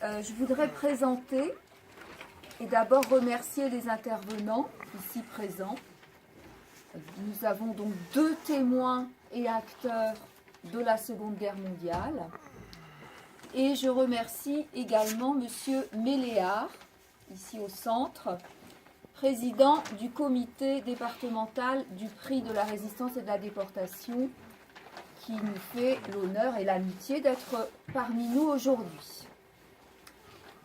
Je voudrais présenter et d'abord remercier les intervenants ici présents. Nous avons donc 2 témoins et acteurs de la Seconde Guerre mondiale. Et je remercie également M. Méléard, ici au centre, président du comité départemental du prix de la résistance et de la déportation, qui nous fait l'honneur et l'amitié d'être parmi nous aujourd'hui.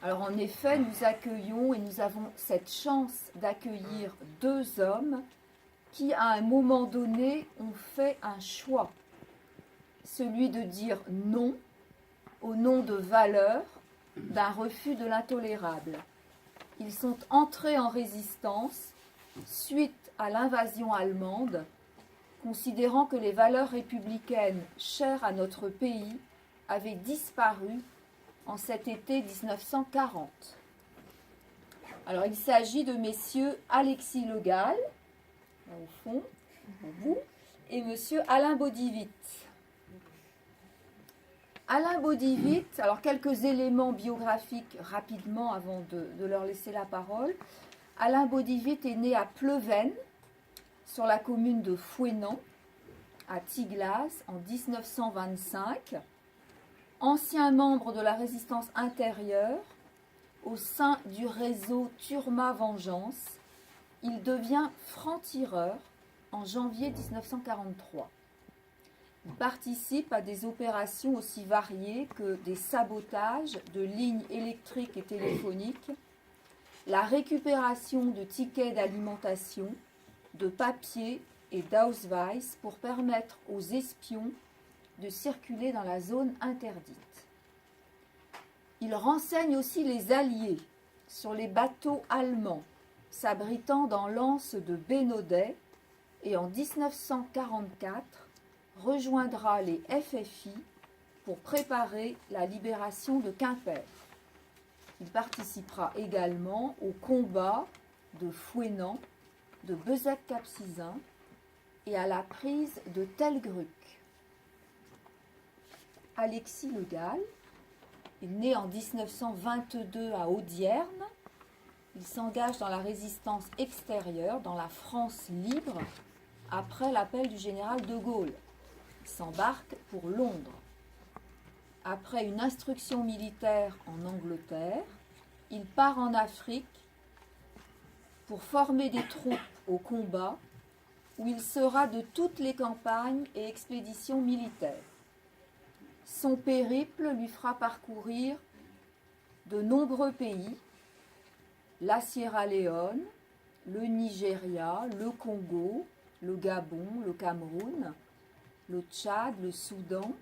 Alors en effet, nous accueillons et nous avons cette chance d'accueillir 2 hommes qui, à un moment donné, ont fait un choix, celui de dire non au nom de valeurs, d'un refus de l'intolérable. Ils sont entrés en résistance suite à l'invasion allemande, considérant que les valeurs républicaines chères à notre pays avaient disparu en cet été 1940. Alors il s'agit de messieurs Alexis Le Gall, au fond, au bout, et monsieur Alain Baudivitte. Alain Baudivitte, alors quelques éléments biographiques rapidement avant de leur laisser la parole. Alain Baudivitte est né à Pleven, sur la commune de Fouesnant, à Tiglas, en 1925. Ancien membre de la résistance intérieure, au sein du réseau Turma Vengeance, il devient franc-tireur en janvier 1943. Il participe à des opérations aussi variées que des sabotages de lignes électriques et téléphoniques, la récupération de tickets d'alimentation, de papier et d'Ausweis pour permettre aux espions de circuler dans la zone interdite. Il renseigne aussi les Alliés sur les bateaux allemands s'abritant dans l'anse de Bénodet et en 1944 rejoindra les FFI pour préparer la libération de Quimper. Il participera également au combat de Fouesnant, de Bezac-Cap-Sizun et à la prise de Telgruc. Alexis Le Gall est né en 1922 à Audierne. Il s'engage dans la résistance extérieure, dans la France libre, après l'appel du général de Gaulle. Il s'embarque pour Londres. Après une instruction militaire en Angleterre, il part en Afrique pour former des troupes au combat, où il sera de toutes les campagnes et expéditions militaires. Son périple lui fera parcourir de nombreux pays, la Sierra Leone, le Nigeria, le Congo, le Gabon, le Cameroun, le Tchad, le Soudan,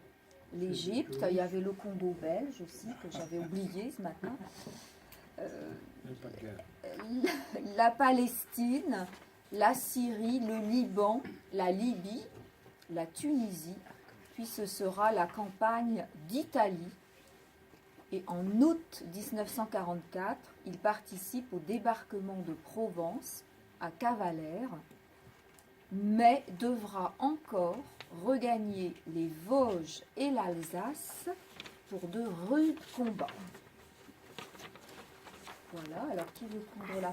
l'Égypte, il y avait le Congo belge aussi, que j'avais oublié ce matin, la Palestine, la Syrie, le Liban, la Libye, la Tunisie, puis ce sera la campagne d'Italie. Et en août 1944, il participe au débarquement de Provence, à Cavalère, mais devra encore regagner les Vosges et l'Alsace pour de rudes combats. Voilà, alors qui veut prendre la